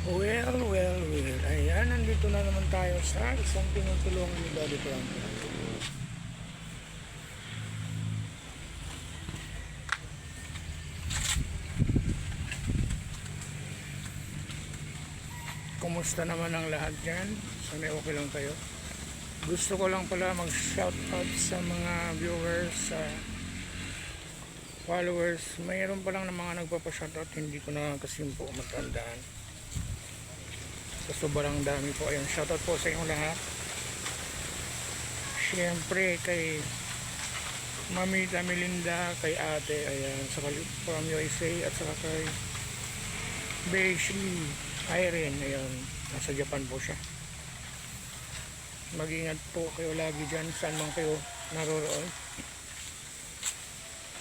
Well. Ayan, nandito na naman tayo sa isang tinutulungan ni Daddy Frankie. Kumusta naman ang lahat dyan? Sana okay lang kayo. Gusto ko lang pala mag-shoutout sa mga viewers, sa followers. Mayroon pa lang na mga nagpapa-shoutout, hindi ko na kasi po matandaan. So, sobrang dami po. Ayun, shoutout po sa inyong lahat. Siyempre kay Mamita Melinda, kay ate, ayan, sa from USA, at saka kay Beshi Irene, ayan, nasa Japan po siya. Mag-ingat po kayo lagi dyan, saan man kayo naroroon.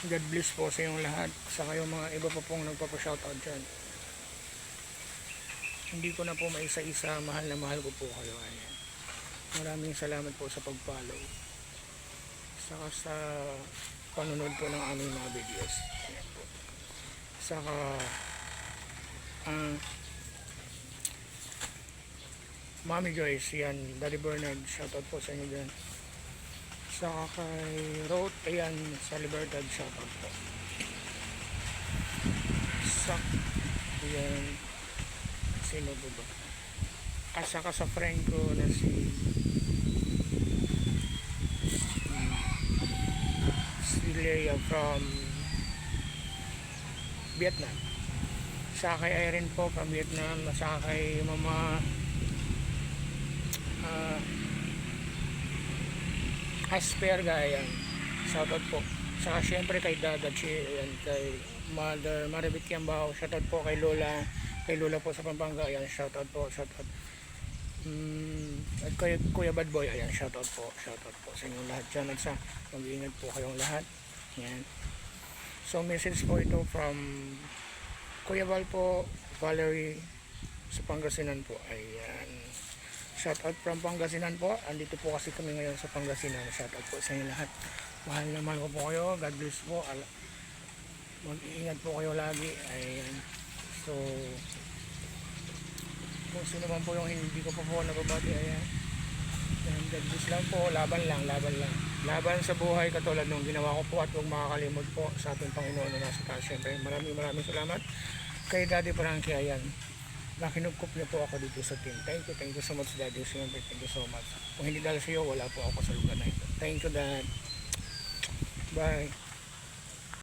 God bless po sa inyong lahat, sa kayo mga iba pa pong nagpapa-shoutout dyan. Hindi ko na po maisa-isa, mahal na mahal ko po kayo. Ayan. Maraming salamat po sa pag-follow, saka sa panunod po ng aming mga videos. Ayan po. Saka Mami Joyce, yan, Daddy Bernard, shoutout po sa inyo dyan. Saka kay Roth, ayan, sa Libertad, shoutout po. Ayan, sino po ba? Saka sa friend ko na si Leia from Vietnam. Saka kay Irene po from Vietnam. Saka kay Mama Asperga, ayan, shoutout po. Saka syempre kay Dada Chi, ayan, kay Mother Maribit Kiambao, shoutout po kay Lola po sa Pampanga, ayan, shoutout po. At kay Kuya Bad Boy, ayan, shoutout po sa inyong lahat dyan, at sa mag-iingat po kayong lahat. Ayan. So message po ito from Kuya Val po, Valerie sa Pangasinan po, ayan. Shoutout from Pangasinan po. Andito po kasi kami ngayon sa Pangasinan. Shoutout po sa inyo lahat. Mahal na mahal ko po kayo. God bless po. Mag-iingat po kayo lagi. Ayan. So, kung sino man po yung hindi ko pa po nababati, ayan. God bless lang po. Laban lang. Laban sa buhay katulad nung ginawa ko po, at huwag makakalimot po sa ating Panginoon na nasa taas. Siyempre, maraming salamat kay Daddy Frankie. Ayan. Nakinugkop niyo po ako dito sa team. Thank you so much, Daddy. Siyempre, thank you so much. Kung hindi dahil sa iyo, wala po ako sa lugar na ito. Thank you, Dad. Bye.